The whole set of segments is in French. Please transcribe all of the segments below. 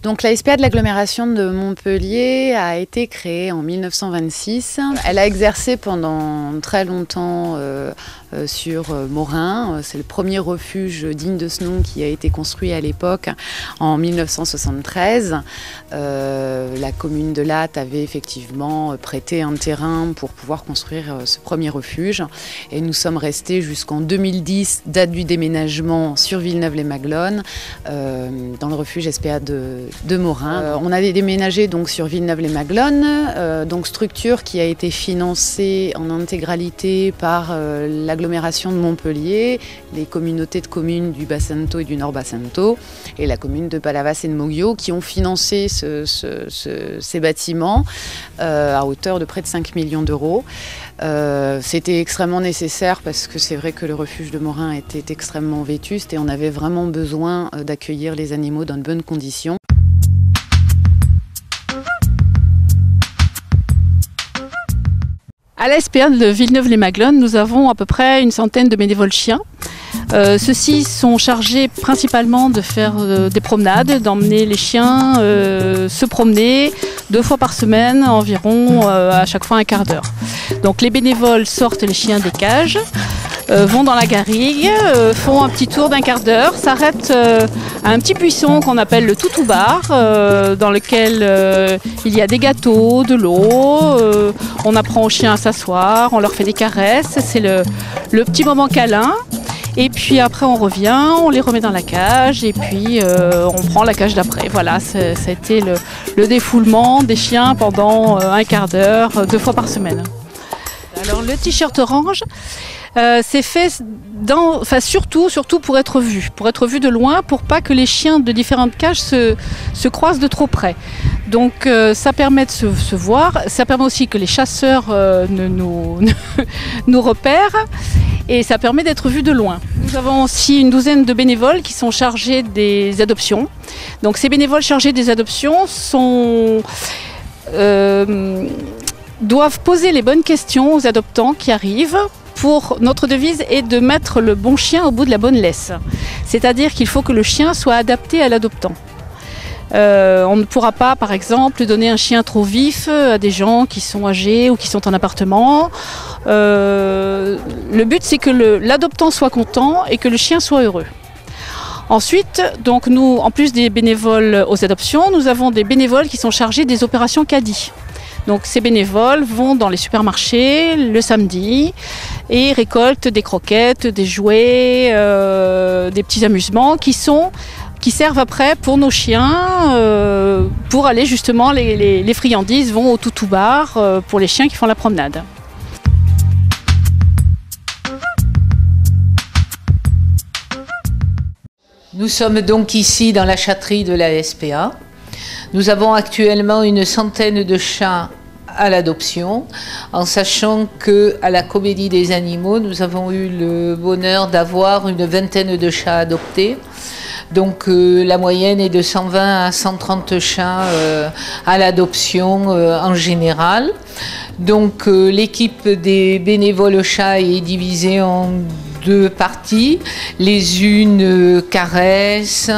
Donc la SPA de l'agglomération de Montpellier a été créée en 1926. Elle a exercé pendant très longtemps sur Morin. C'est le premier refuge digne de ce nom qui a été construit à l'époque en 1973. La commune de Latte avait effectivement prêté un terrain pour pouvoir construire ce premier refuge. Et nous sommes restés jusqu'en 2010, date du déménagement sur Villeneuve-les-Maglones, dans le refuge SPA de Morin. On a déménagé donc sur Villeneuve-les-Maglones, donc structure qui a été financée en intégralité par l'agglomération de Montpellier, les communautés de communes du Bas-Santo et du Nord-Bas-Santo et la commune de Palavas et de Moguio qui ont financé ces bâtiments à hauteur de près de 5 millions d'euros. C'était extrêmement nécessaire parce que c'est vrai que le refuge de Morin était extrêmement vétuste et on avait vraiment besoin d'accueillir les animaux dans de bonnes conditions. À la SPA de Villeneuve-les-Maglones, nous avons à peu près une centaine de bénévoles chiens. Ceux-ci sont chargés principalement de faire des promenades, d'emmener les chiens se promener 2 fois par semaine, environ à chaque fois un quart d'heure. Donc les bénévoles sortent les chiens des cages, vont dans la garrigue, font un petit tour d'un quart d'heure, s'arrêtent à un petit buisson qu'on appelle le toutou-bar, dans lequel il y a des gâteaux, de l'eau, on apprend aux chiens à s'asseoir, on leur fait des caresses, c'est le petit moment câlin. Et puis après on revient, on les remet dans la cage et puis on prend la cage d'après. Voilà, ça a été le défoulement des chiens pendant un quart d'heure, 2 fois par semaine. Alors le t-shirt orange, c'est fait surtout pour être vu de loin, pour pas que les chiens de différentes cages se croisent de trop près. Donc ça permet de se voir, ça permet aussi que les chasseurs nous repèrent et ça permet d'être vu de loin. Nous avons aussi une douzaine de bénévoles qui sont chargés des adoptions. Donc ces bénévoles chargés des adoptions doivent poser les bonnes questions aux adoptants qui arrivent. Notre devise est de mettre le bon chien au bout de la bonne laisse. C'est-à-dire qu'il faut que le chien soit adapté à l'adoptant. On ne pourra pas, par exemple, donner un chien trop vif à des gens qui sont âgés ou qui sont en appartement. Le but, c'est que l'adoptant soit content et que le chien soit heureux. Ensuite, donc nous, en plus des bénévoles aux adoptions, nous avons des bénévoles qui sont chargés des opérations caddie. Donc ces bénévoles vont dans les supermarchés le samedi et récoltent des croquettes, des jouets, des petits amusements qui servent après pour nos chiens, pour aller justement, les friandises vont au toutou-bar pour les chiens qui font la promenade. Nous sommes donc ici dans la chatterie de la SPA. Nous avons actuellement une centaine de chats à l'adoption, en sachant qu'à la Comédie des Animaux, nous avons eu le bonheur d'avoir une vingtaine de chats adoptés. Donc la moyenne est de 120 à 130 chats à l'adoption en général. Donc l'équipe des bénévoles chats est divisée en 2 parties. Les unes caressent,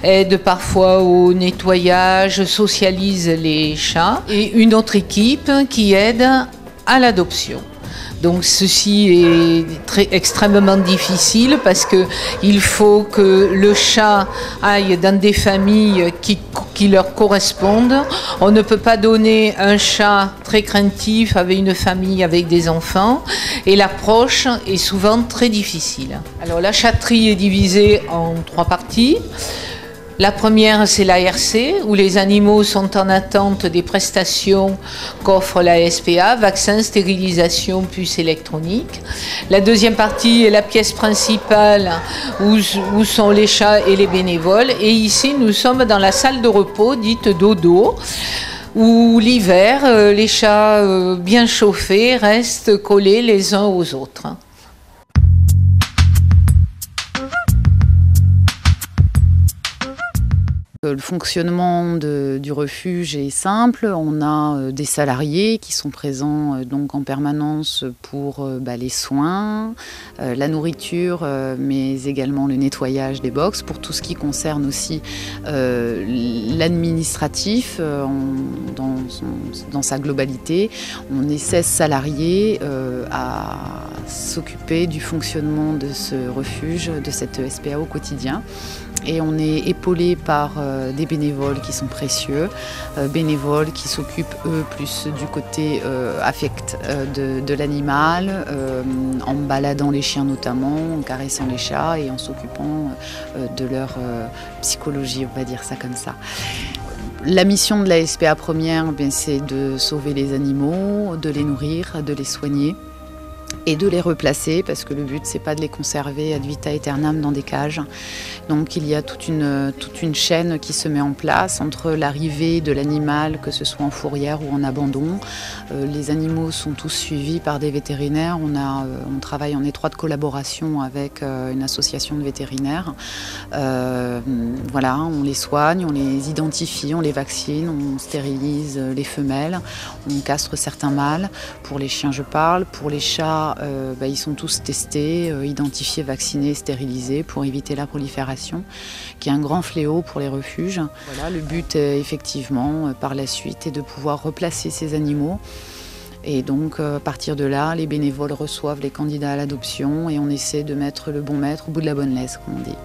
aident parfois au nettoyage, socialisent les chats. Et une autre équipe qui aide à l'adoption. Donc ceci est extrêmement difficile parce qu'il faut que le chat aille dans des familles qui leur correspondent. On ne peut pas donner un chat très craintif avec une famille avec des enfants et l'approche est souvent très difficile. Alors la chatterie est divisée en 3 parties. La première, c'est l'ARC, où les animaux sont en attente des prestations qu'offre la SPA, vaccins, stérilisation, puces électroniques. La deuxième partie est la pièce principale, où sont les chats et les bénévoles. Et ici, nous sommes dans la salle de repos, dite dodo, où l'hiver, les chats bien chauffés restent collés les uns aux autres. Le fonctionnement du refuge est simple. On a des salariés qui sont présents donc en permanence pour les soins, la nourriture, mais également le nettoyage des box, pour tout ce qui concerne aussi l'administratif dans sa globalité. On est 16 salariés à s'occuper du fonctionnement de ce refuge, de cette SPA au quotidien. Et on est épaulé par des bénévoles qui sont précieux, bénévoles qui s'occupent eux plus du côté affect de l'animal, en baladant les chiens notamment, en caressant les chats et en s'occupant de leur psychologie, on va dire ça comme ça. La mission de la SPA première, c'est de sauver les animaux, de les nourrir, de les soigner et de les replacer, parce que le but c'est pas de les conserver ad vitam aeternam dans des cages. Donc il y a toute une chaîne qui se met en place entre l'arrivée de l'animal, que ce soit en fourrière ou en abandon. Les animaux sont tous suivis par des vétérinaires. On travaille en étroite collaboration avec une association de vétérinaires. Voilà, on les soigne, on les identifie, on les vaccine, on stérilise les femelles, on castre certains mâles. Pour les chiens je parle, pour les chats ils sont tous testés, identifiés, vaccinés, stérilisés pour éviter la prolifération, qui est un grand fléau pour les refuges. Voilà, le but effectivement par la suite est de pouvoir replacer ces animaux. Et donc à partir de là, les bénévoles reçoivent les candidats à l'adoption et on essaie de mettre le bon maître au bout de la bonne laisse, comme on dit.